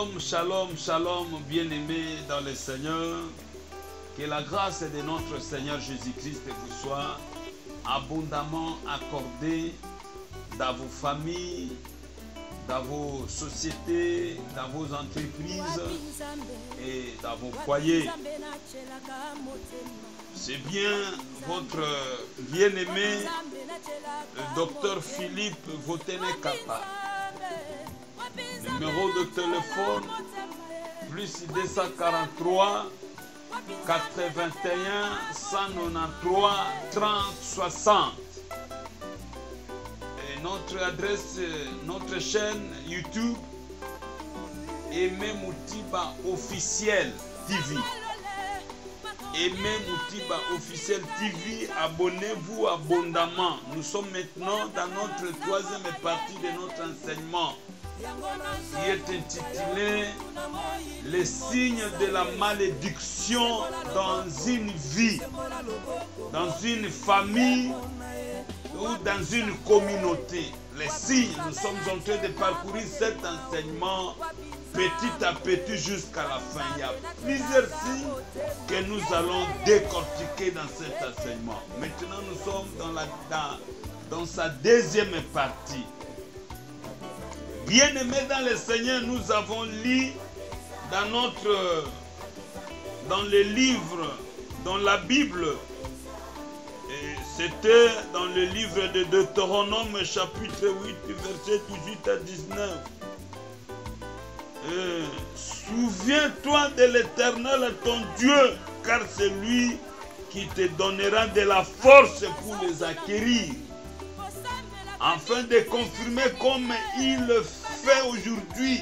Shalom, shalom, shalom, bien-aimés dans le Seigneur. Que la grâce de notre Seigneur Jésus-Christ vous soit abondamment accordée dans vos familles, dans vos sociétés, dans vos entreprises et dans vos foyers. C'est bien votre bien-aimé, le docteur Philippe Votene-Kapa. Numéro de téléphone, plus 243 81 193 30 60. Et notre adresse, notre chaîne YouTube, Aimé Moutiba Officiel TV. Aimé Moutiba Officiel TV, abonnez-vous abondamment. Nous sommes maintenant dans notre troisième partie de notre enseignement, qui est intitulé « Les signes de la malédiction dans une vie, dans une famille ou dans une communauté ». Les signes, nous sommes en train de parcourir cet enseignement petit à petit jusqu'à la fin. Il y a plusieurs signes que nous allons décortiquer dans cet enseignement. Maintenant, nous sommes dans sa deuxième partie. Bien-aimés dans le Seigneur, nous avons lu dans les livres, dans la Bible, et c'était dans le livre de Deutéronome chapitre 8, verset 18 à 19. Souviens-toi de l'Éternel ton Dieu, car c'est lui qui te donnera de la force pour les acquérir, afin de confirmer comme il le fait aujourd'hui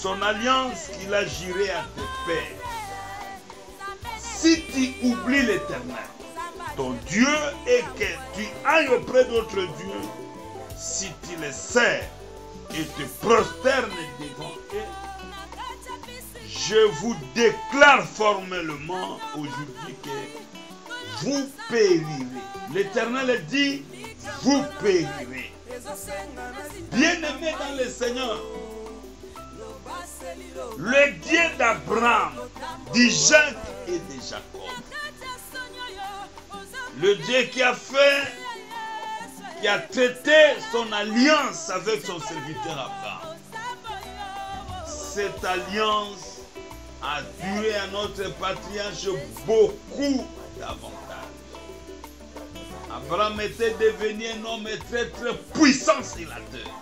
son alliance qu'il a jurée à tes pères. Si tu oublies l'Éternel, ton Dieu, et que tu ailles auprès d'autres dieux, si tu les sers et te prosternes devant eux, je vous déclare formellement aujourd'hui que vous périrez. L'Éternel dit, vous périrez. Bien-aimés dans le Seigneur, le Dieu d'Abraham, d'Isaac et de Jacob, le Dieu qui a traité son alliance avec son serviteur Abraham. Cette alliance a duré à notre patriarche beaucoup davantage. Abraham était devenu un homme très très puissant sur la terre.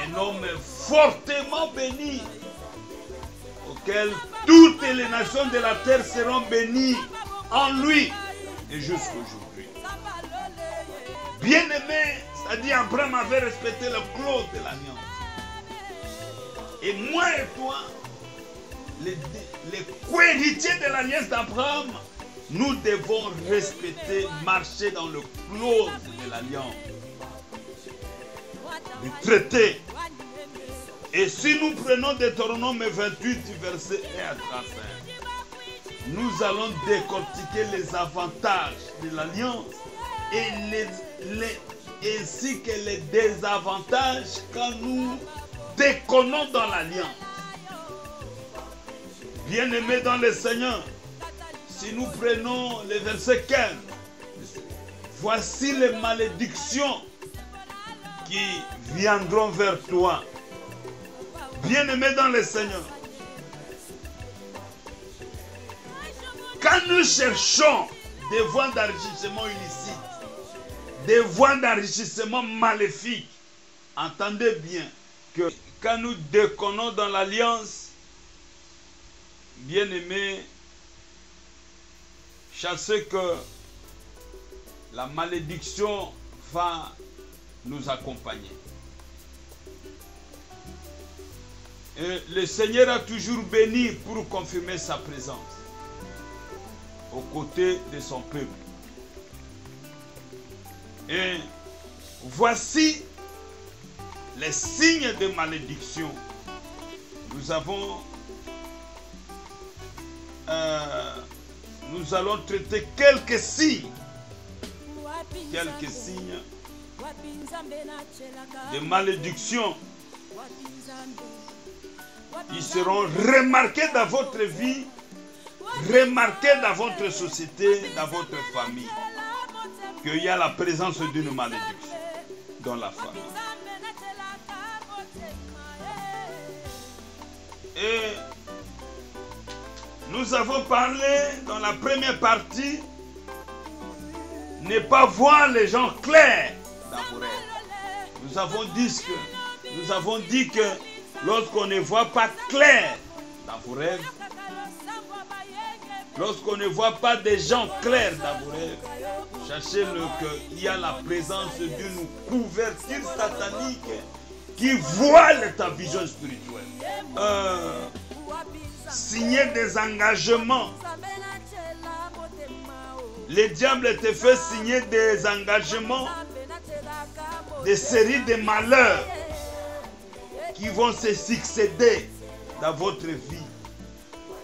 Un homme fortement béni, auquel toutes les nations de la terre seront bénies en lui et jusqu'aujourd'hui. Bien-aimé, c'est-à-dire Abraham avait respecté le clause de l'alliance. Et moi et toi, les co-héritiers de l'alliance d'Abraham, nous devons respecter, marcher dans le clause de l'alliance, du traité. Et si nous prenons Deutéronome 28, verset 1 à 35, nous allons décortiquer les avantages de l'alliance et ainsi que les désavantages quand nous déconnons dans l'alliance. Bien-aimés dans le Seigneur, si nous prenons le verset 15, voici les malédictions qui viendront vers toi. Bien-aimés dans le Seigneur, quand nous cherchons des voies d'enrichissement illicites, des voies d'enrichissement maléfiques, entendez bien que quand nous déconnons dans l'alliance, bien-aimés, sachez que la malédiction va nous accompagner. Et le Seigneur a toujours béni pour confirmer sa présence aux côtés de son peuple. Et voici les signes de malédiction. Nous allons traiter quelques signes de malédiction qui seront remarqués dans votre vie, remarqués dans votre société, dans votre famille, qu'il y a la présence d'une malédiction dans la famille. Et nous avons parlé dans la première partie, ne pas voir les gens clairs dans vos rêves. Nous avons dit que lorsqu'on ne voit pas clair dans vos rêves, lorsqu'on ne voit pas des gens clairs dans vos rêves, sachez-le qu'il y a la présence d'une couverture satanique qui voile ta vision spirituelle. Signer des engagements. Le diable te fait signer des engagements, des séries de malheurs qui vont se succéder dans votre vie.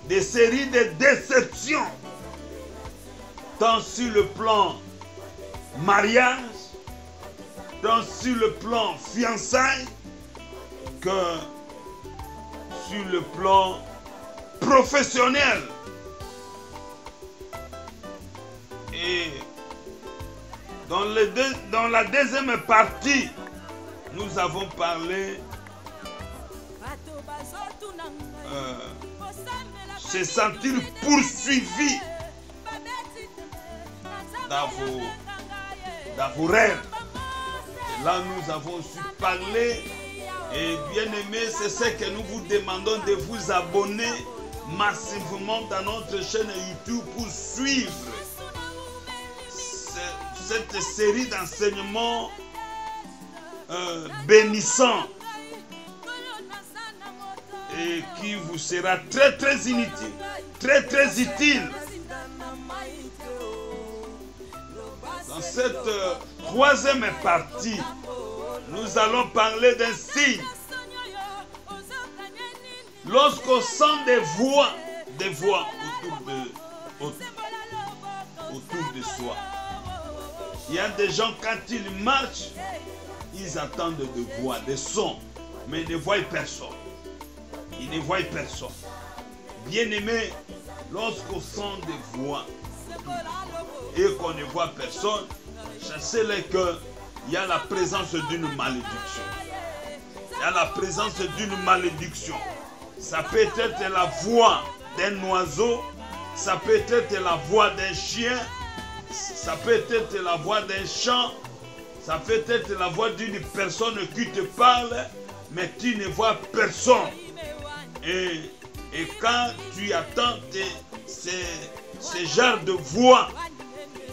Des séries de déceptions, tant sur le plan mariage, tant sur le plan fiançailles, que sur le plan professionnel. Et dans la deuxième partie, nous avons parlé se sentir poursuivi dans vos rêves. Et là, nous avons su parler. Et bien aimé, c'est ce que nous vous demandons de vous abonner massivement dans notre chaîne YouTube pour suivre cette série d'enseignements bénissants et qui vous sera très très inutile, très très utile. Dans cette troisième partie, nous allons parler d'un signe. Lorsqu'on sent des voix autour de soi. Il y a des gens, quand ils marchent, ils attendent des voix, des sons, mais ils ne voient personne. Ils ne voient personne. Bien aimé, lorsqu'on sent des voix et qu'on ne voit personne, sachez-le qu'il y a la présence d'une malédiction. Il y a la présence d'une malédiction. Ça peut être la voix d'un oiseau, ça peut être la voix d'un chien, ça peut être la voix d'un chant, ça peut être la voix d'une personne qui te parle, mais tu ne vois personne. Et quand tu attends ce genre de voix,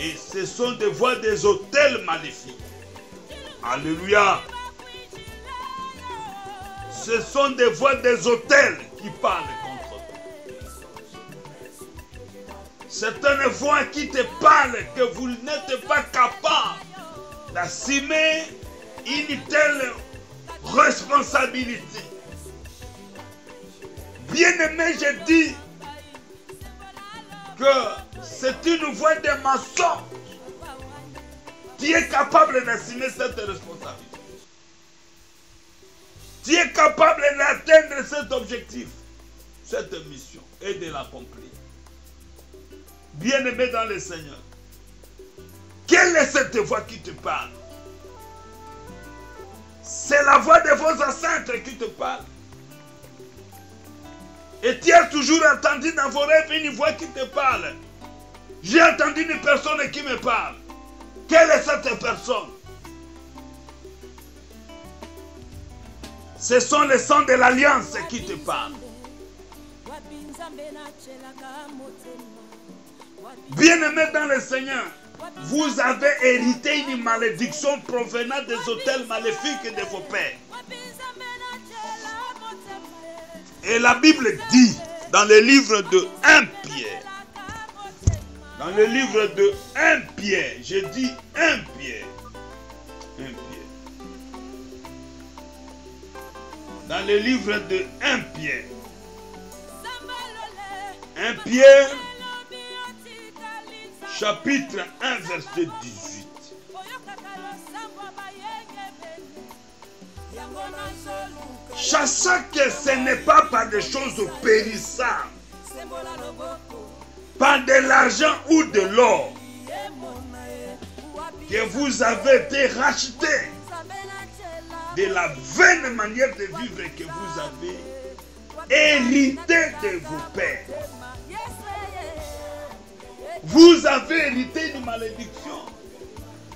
et ce sont des voix des autels maléfiques. Alléluia. Ce sont des voix des autels qui parlent contre toi. C'est une voix qui te parle que vous n'êtes pas capable d'assumer une telle responsabilité. Bien-aimé, je dis que c'est une voix de mensonge. Tu es capable d'assumer cette responsabilité. Tu es capable d'atteindre cet objectif, cette mission, et de l'accomplir. Bien-aimé dans le Seigneur, quelle est cette voix qui te parle? C'est la voix de vos ancêtres qui te parle. Et tu as toujours entendu dans vos rêves une voix qui te parle. J'ai entendu une personne qui me parle. Quelle est cette personne? Ce sont les sons de l'alliance qui te parlent. Bien-aimés dans le Seigneur, vous avez hérité une malédiction provenant des autels maléfiques de vos pères. Et la Bible dit dans le livre de 1 Pierre, dans le livre de 1 Pierre, je dis 1 Pierre, 1 Pierre. Dans le livre de 1 Pierre, 1 Pierre, chapitre 1, verset 18. Sachant que ce n'est pas par des choses périssables, par de l'argent ou de l'or, que vous avez été rachetés de la vaine manière de vivre que vous avez hérité de vos pères. Vous avez hérité d'une malédiction.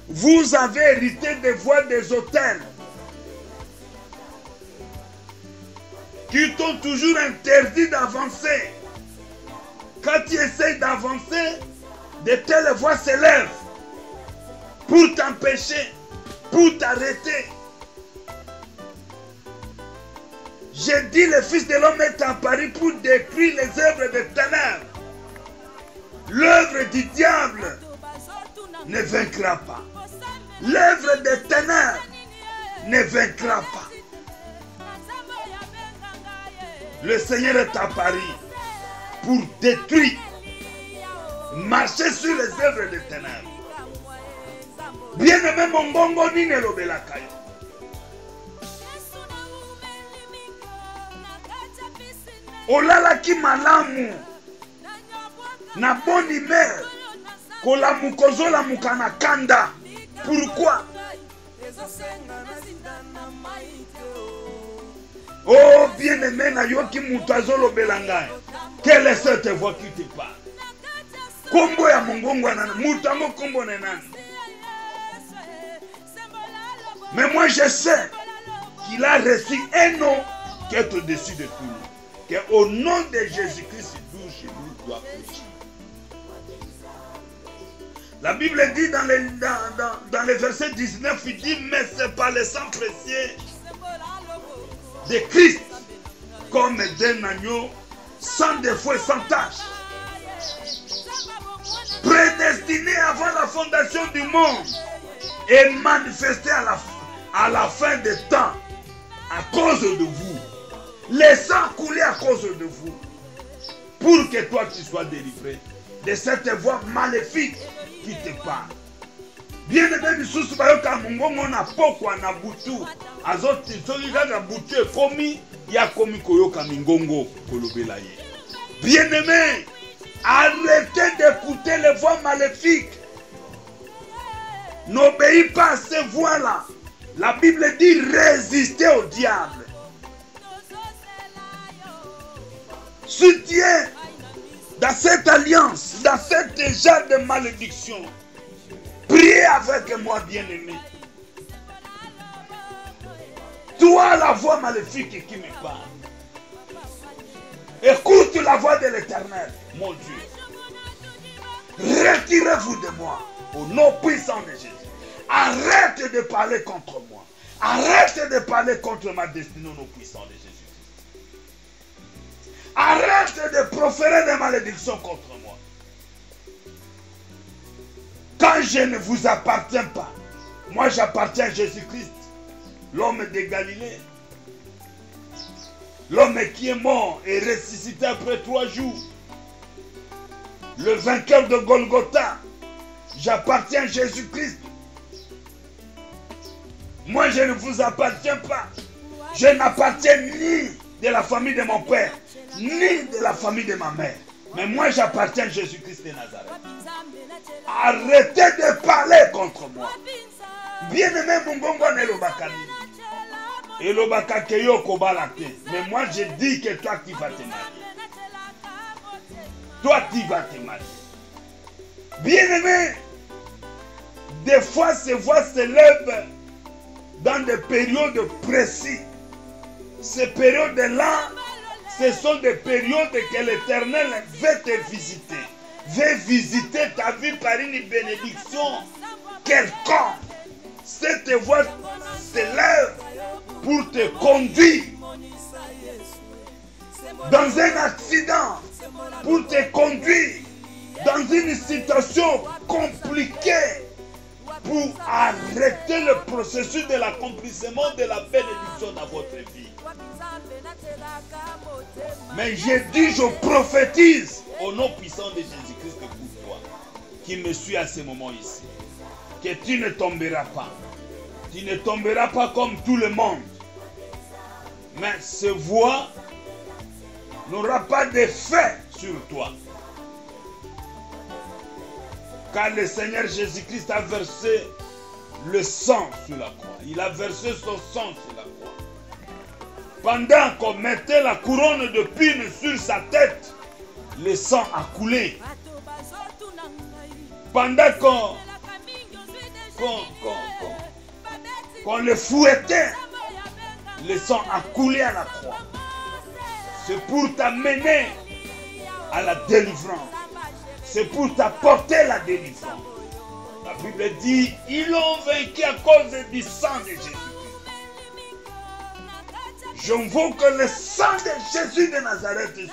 Vous avez hérité des voies des autels qui t'ont toujours interdit d'avancer. Quand tu essaies d'avancer, de telles voix s'élèvent pour t'empêcher, pour t'arrêter. J'ai dit, le Fils de l'homme est apparu pour détruire les œuvres des ténèbres. L'œuvre du diable ne vaincra pas. L'œuvre des ténèbres ne vaincra pas. Le Seigneur est apparu pour détruire, marcher sur les œuvres des ténèbres. Bien-aimé, mon bongo ni ne l'obélakayo. Olalaki malamu na bonne humeur kolamu kozola mukana kanda. Pourquoi? Oh bien-aimé, na yoki mutazolo belanga. Quelle est cette voix qui te parle? Kombo ya mongongo nana mutango kombo nana. Mais moi je sais qu'il a reçu un nom qui est au-dessus de tout. Qu'au nom de Jésus-Christ, d'où chez nous doit prêcher. La Bible dit dans le verset 19, il dit, mais c'est par le sang précieux de Christ, comme d'un agneau, sans défaut et sans tache, prédestiné avant la fondation du monde et manifesté à la fin des temps à cause de vous. Laissant couler à cause de vous, pour que toi tu sois délivré de cette voix maléfique qui te parle. Bien aimé, bisusu bayoka mongongo na pokwa na butu azoti soki kaka butu ekomi ya komi koyoka mingongo kolobela ye. Bien aimé, arrêtez d'écouter les voix maléfiques. N'obéis pas à ces voix-là. La Bible dit résistez au diable. Soutiens dans cette alliance, dans cette genre de malédiction. Priez avec moi, bien-aimé. Toi, la voix maléfique qui me parle. Écoute la voix de l'Éternel, mon Dieu. Retirez-vous de moi, au nom puissant de Jésus. Arrête de parler contre moi. Arrête de parler contre ma destinée, au nom puissant de Jésus. Arrête de proférer des malédictions contre moi. Quand je ne vous appartiens pas, moi j'appartiens à Jésus-Christ, l'homme de Galilée, l'homme qui est mort et ressuscité après 3 jours, le vainqueur de Golgotha. J'appartiens à Jésus-Christ. Moi je ne vous appartiens pas. Je n'appartiens ni de la famille de mon père, ni de la famille de ma mère. Mais moi j'appartiens à Jésus-Christ de Nazareth. Arrêtez de parler contre moi. Bien-aimé, mon bongo ne l'obakani. Et l'obakakeyo kobalate. Mais moi je dis que toi tu vas te marier. Toi tu vas te marier. Bien-aimé, des fois ces voix s'élèvent dans des périodes précises. Ces périodes-là, ce sont des périodes que l'Éternel veut te visiter. Veut visiter ta vie par une bénédiction quelconque. Cette voix s'élève pour te conduire dans un accident, pour te conduire dans une situation compliquée, pour arrêter le processus de l'accomplissement de la bénédiction dans votre vie. Mais j'ai dit, je prophétise au nom puissant de Jésus-Christ pour toi, qui me suis à ce moment ici, que tu ne tomberas pas. Tu ne tomberas pas comme tout le monde. Mais ce voix n'aura pas d'effet sur toi. Car le Seigneur Jésus-Christ a versé le sang sur la croix. Il a versé son sang sur la croix. Pendant qu'on mettait la couronne de pine sur sa tête, le sang a coulé. Pendant qu'on le fouettait, le sang a coulé à la croix. C'est pour t'amener à la délivrance. C'est pour t'apporter la délivrance. La Bible dit, ils l'ont vaincu à cause du sang de Jésus. J'invoque le sang de Jésus de Nazareth sur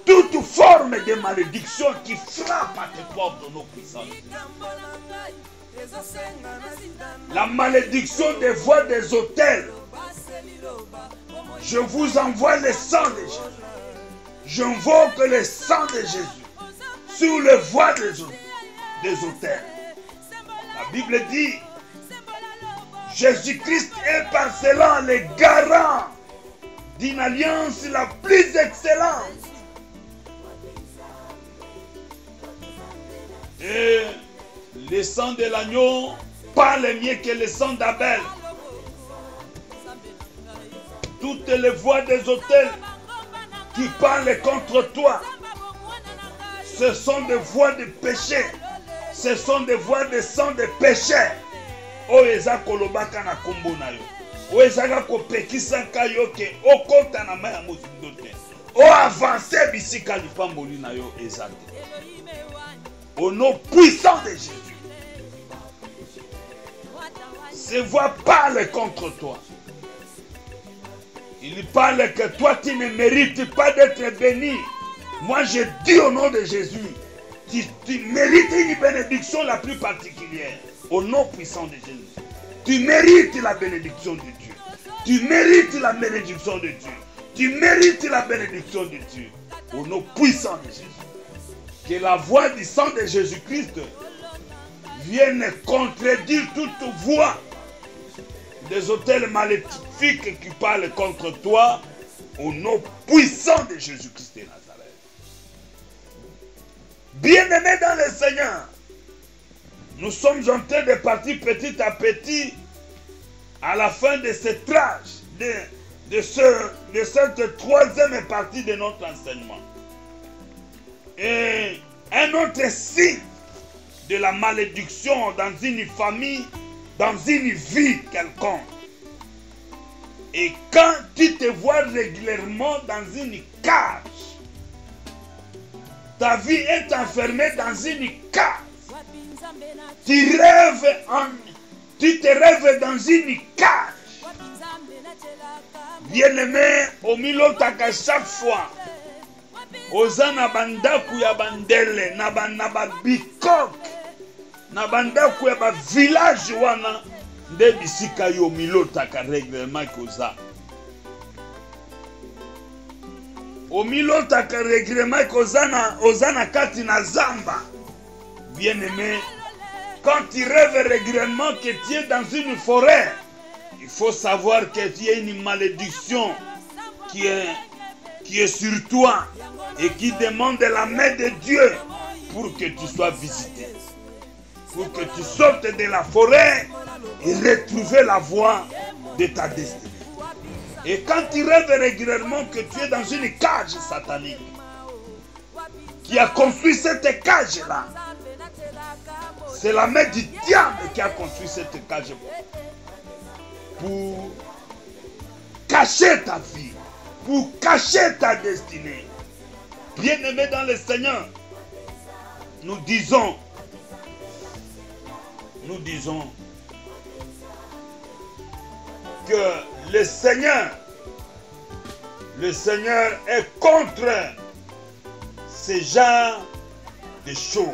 toute forme de malédiction qui frappe à tes portes de nos puissances. La malédiction des voies des autels. Je vous envoie le sang de Jésus. J'invoque le sang de Jésus sur les voies des autels. La Bible dit, Jésus-Christ est par cela le garant d'une alliance la plus excellente. Et le sang de l'agneau parle mieux que le sang d'Abel. Toutes les voix des autels qui parlent contre toi, ce sont des voix de péché. Ce sont des voix de sang de péché. Oyo eza kolobaka na kombo na yo. Oyo ezaka kopekisaka yo ke okota na mai ya mozindo te. O avance bisika lipamboli na yo eza te. Au nom puissant de Jésus. Ces voix parlent contre toi. Il parle que toi tu ne mérites pas d'être béni. Moi je dis au nom de Jésus, tu mérites une bénédiction la plus particulière. Au nom puissant de Jésus. Tu mérites la bénédiction de Dieu. Tu mérites la bénédiction de Dieu. Tu mérites la bénédiction de Dieu. Au nom puissant de Jésus. Que la voix du sang de Jésus-Christ vienne contredire toute voix des autels maléfiques qui parlent contre toi. Au nom puissant de Jésus-Christ de Nazareth. Bien-aimés dans le Seigneur, nous sommes en train de partir petit à petit à la fin de cette âge, de cette troisième partie de notre enseignement. Et un autre signe de la malédiction dans une famille, dans une vie quelconque. Et quand tu te vois régulièrement dans une cage, ta vie est enfermée dans une cage. Tu te rêves dans une cage. Bien-aimé, au milieu de chaque fois, Ozana bandaku ya bandele, na bikok, na bandaku ya ba village wana, nde bisika yo milotaka règlement koza. O milotaka règlement koza ozana kati na zamba. Bien-aimé, quand tu rêves régulièrement que tu es dans une forêt, il faut savoir qu'il y a une malédiction qui est sur toi et qui demande la main de Dieu pour que tu sois visité. Pour que tu sortes de la forêt et retrouver la voie de ta destinée. Et quand tu rêves régulièrement que tu es dans une cage satanique, qui a construit cette cage-là, c'est la main du diable qui a construit cette cage pour cacher ta vie, pour cacher ta destinée. Bien-aimés dans le Seigneur, nous disons que le Seigneur est contre ce genre de choses.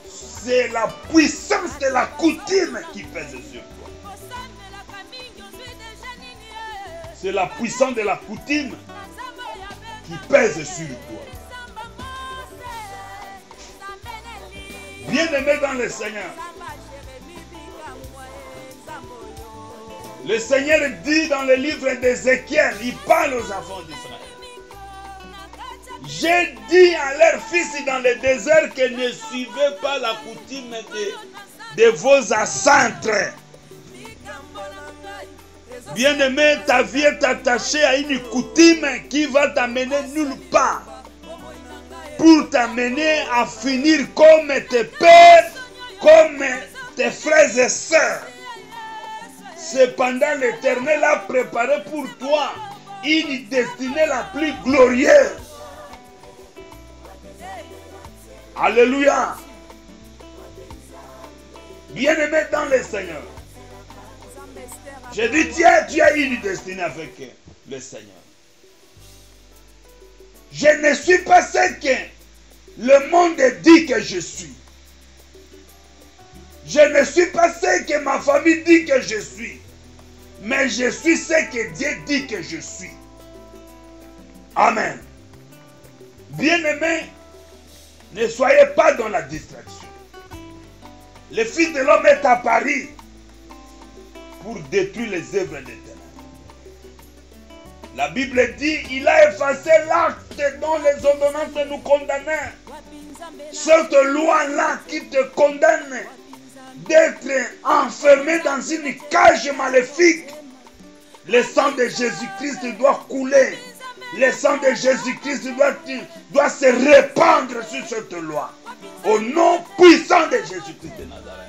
C'est la puissance de la coutume qui pèse sur toi. C'est la puissance de la coutume qui pèse sur toi. Bien-aimé dans le Seigneur, Le Seigneur dit dans le livre d'Ézéchiel, il parle aux enfants d'Israël. J'ai dit à leurs fils dans le désert que ne suivez pas la coutume de vos ancêtres. Bien-aimé, ta vie est attachée à une coutume qui va t'amener nulle part. Pour t'amener à finir comme tes pères, comme tes frères et sœurs. Cependant, l'Éternel a préparé pour toi une destinée la plus glorieuse. Alléluia. Bien-aimé dans le Seigneur. Je dis, tiens, tu as une destinée avec le Seigneur. Je ne suis pas ce que le monde dit que je suis. Je ne suis pas ce que ma famille dit que je suis. Mais je suis ce que Dieu dit que je suis. Amen. Bien-aimés, ne soyez pas dans la distraction. Le Fils de l'homme est à Paris pour détruire les œuvres des ténèbres. La Bible dit, il a effacé l'acte dont les ordonnances nous condamnaient. Cette loi-là qui te condamne d'être enfermé dans une cage maléfique. Le sang de Jésus-Christ doit couler. Le sang de Jésus-Christ doit se répandre sur cette loi. Au nom puissant de Jésus-Christ de Nazareth.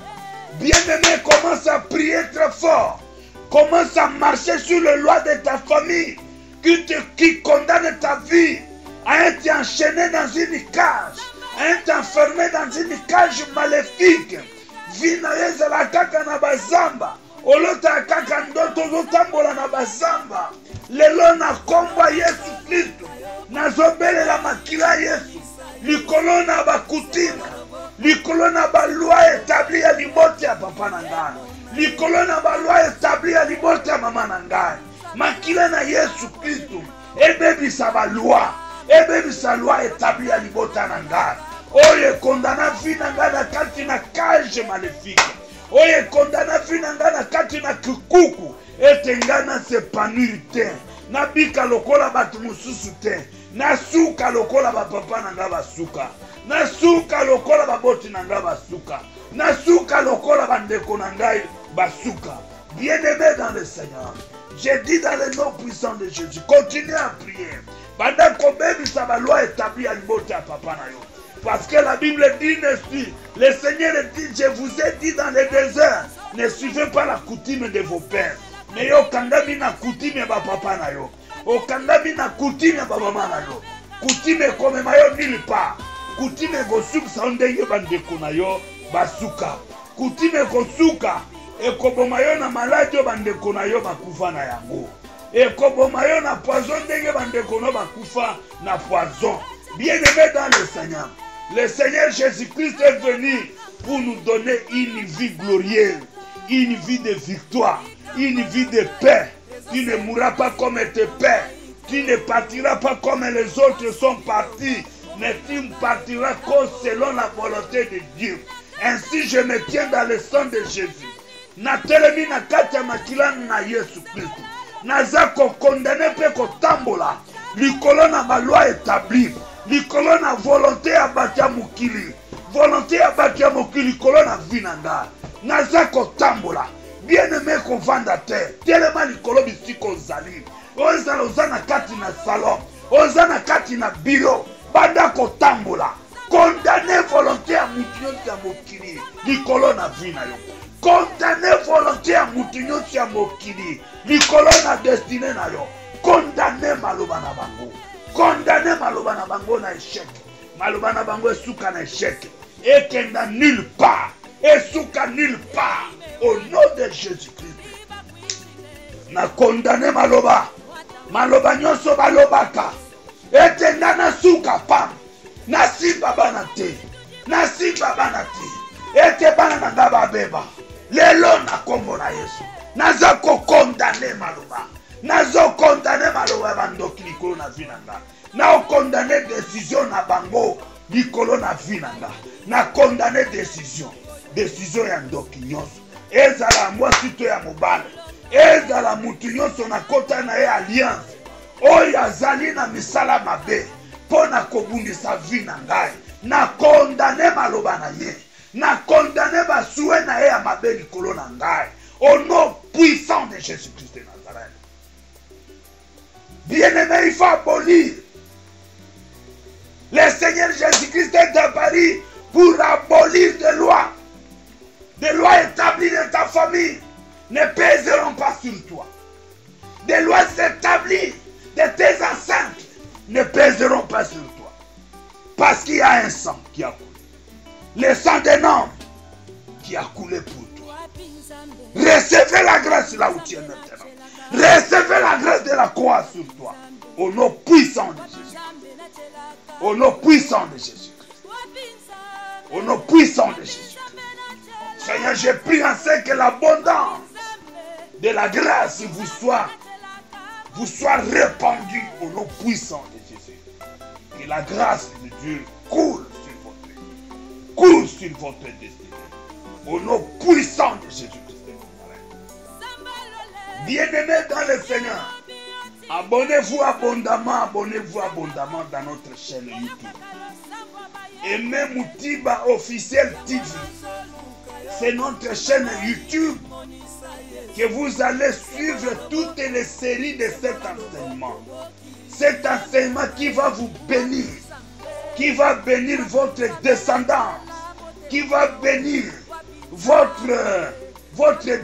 Bien-aimé, commence à prier très fort. Commence à marcher sur la loi de ta famille qui condamne ta vie à être enchaîné dans une cage, à être enfermé dans une cage maléfique. Vinaeza la kaka na bazamba. Olota kaka ndoto zotambola na bazamba. Lelo na komba Yesu Kristo. Nazobele la makila Yesu. Likolo na bakutima. Likolo na baloi établi ya libote ya papa na ngai. Likolo na baloi établi ya libote ya mama na ngai. Makila na Yesu Kristo. Ebebisa baloi. Ebebisa loi établi ya libote na ngai. Oye condamna vina ngana kati na cage maléfique. Oye condamna vina ngana kati na kikuku. Ete ngana s'épanouir te. Na bika lokola batu mususu te. Na suka lokola ba papa na nga basuka. Na suka lokola ba boti na nga basuka. Na suka lokola bandeko na ngai basuka. Bien-aimé dans le Seigneur. J'ai dit dans le nom puissant de Jésus. Continuez à prier. Pendant qu'on bébisa ba loi établie à l'imbote à papa na yo. Parce que la Bible dit, le Seigneur dit, je vous ai dit dans le désert, ne suivez pas la coutume de vos pères. Mais yo kangami na coutume ba papa na yo. O kangami na coutume ba mama na yo. Coutume comme mayo nulle part. Coutume go suka sondenge bandeko na yo basuka. Coutume go suka e koboma yo na maladi bandeko na yo bakufa na yango. E koboma yo na poison ndenge bandeko no bakufa na poison. Bien-aimé dans le Seigneur. Le Seigneur Jésus-Christ est venu pour nous donner une vie glorieuse, une vie de victoire, une vie de paix. Tu ne mourras pas comme tes pères, tu ne partiras pas comme les autres sont partis, mais tu partiras comme selon la volonté de Dieu. Ainsi je me tiens dans le sang de Jésus. Natelemi na kati ya makilani na Yesu Kristo. Naza ko condamné pe ko tambola. Likolo na baloi établie. Likolo na volonté ya batia mokili. Volonté ya batia mokili likolo na vinanga. Naza ko tambola. Bien-aimé ko vanda te. Telema likolo bisiko zali. Ozala ozana kati na salon. Ozana kati na bureau. Banda ko tambola. Condamné volonté ya mutinyosi ya mokili. Likolo na vina yo. Condamné volonté ya mutinyosi ya mokili. Likolo na destiné na yo. Condamné maloba na bango. Condamné maloba na bango na échec. Maloba na bango esuka na échec. Et qu'il n'a nulle part. Esuka nulle part. Au nom de Jésus-Christ. Na condamné maloba. Maloba nyoso balobaka. Et qu'il n'a suka pam. Na simba bana te. Na simba bana te. Et que bana na ngaba beba. Lelo na kombo na Yesu. Naza ko condamné maloba. Nazo condamné maloba bandoki likolo na vinanga. Na condamné décision na bango likolo na vinanga. Na condamné décision ya ndoki nyonso. Ezala mwasi to ya mobale. ezala mutu nyonso na kota na ye alliance oyo azali na misala mabe mpo na kobundisa vi na ngai, na kondane maloba na ye, na kondane basue na ye ya mabe likolo na ngai, au nom puissant de Jésus-Christ de Nazareth. Bien-aimé, il faut abolir. Le Seigneur Jésus-Christ est apparu pour abolir des lois établies dans ta famille ne pèseront pas sur toi. Des lois établies de tes ancêtres ne pèseront pas sur toi. Parce qu'il y a un sang qui a coulé. Le sang d'un homme qui a coulé pour toi. Recevez la grâce là où tu es maintenant. Recevez la grâce de la croix sur toi. Au nom puissant de Jésus. Au nom puissant de Jésus. Au nom puissant de Jésus. Seigneur, je prie en ce que l'abondance de la grâce vous soit répandue au nom puissant de Jésus. Que la grâce de Dieu coule sur votre vie, coule sur votre destinée. Au nom puissant de Jésus-Christ. Bien-aimés dans le Seigneur, abonnez-vous abondamment dans notre chaîne YouTube. Aimez Moutiba Officiel TV. C'est notre chaîne YouTube que vous allez suivre toutes les séries de cet enseignement. Cet enseignement qui va vous bénir, qui va bénir votre descendance, qui va bénir votre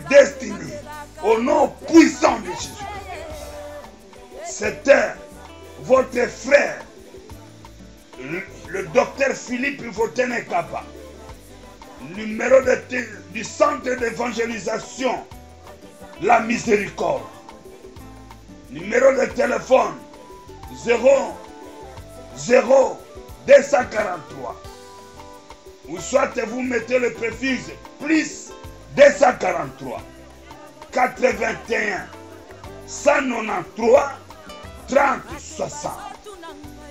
destinée. Au nom puissant de Jésus. C'était votre frère, le docteur Philippe Votene Kapa, numéro du centre d'évangélisation La Miséricorde. Numéro de téléphone 00-243. Ou soit vous mettez le préfixe plus 243 81 193 30 60.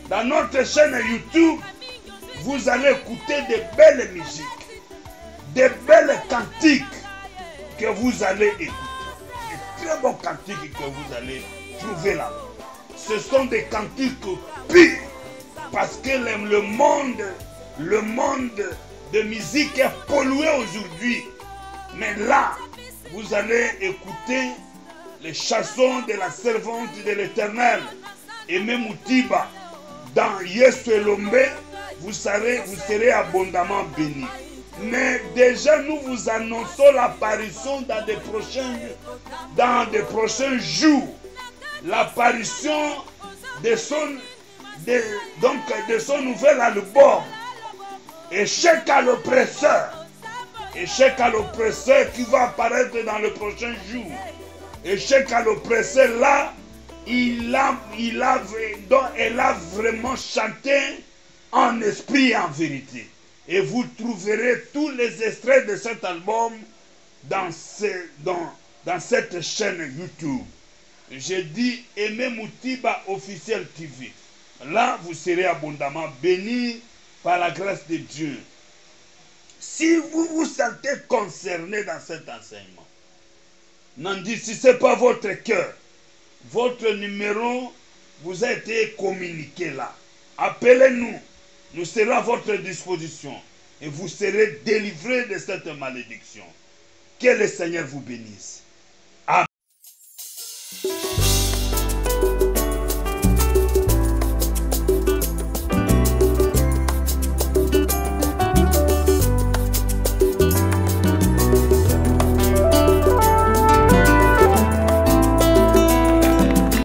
Dans notre chaîne YouTube, vous allez écouter de belles musiques, de belles cantiques que vous allez écouter. De très bons cantiques que vous allez trouver là. Ce sont des cantiques purs. Parce que le monde de musique est pollué aujourd'hui. Mais là, vous allez écouter les chansons de la servante de l'Éternel, Aimé Moutiba. Dans Yesu Elombe, vous serez abondamment bénis. Mais déjà, nous vous annonçons l'apparition dans des prochains jours. L'apparition de son nouvel album. Échec à l'oppresseur. Échec à l'oppresseur qui va apparaître dans le prochain jour. Échec à l'oppresseur là, elle a vraiment chanté en esprit et en vérité. Et vous trouverez tous les extraits de cet album dans cette chaîne YouTube. J'ai dit Aimé Moutiba Officiel TV. Là, vous serez abondamment bénis par la grâce de Dieu. Si vous vous sentez concerné dans cet enseignement, n'endurcissez pas votre cœur. Votre numéro vous a été communiqué là. Appelez-nous. Nous serons à votre disposition. Et vous serez délivrés de cette malédiction. Que le Seigneur vous bénisse. Amen.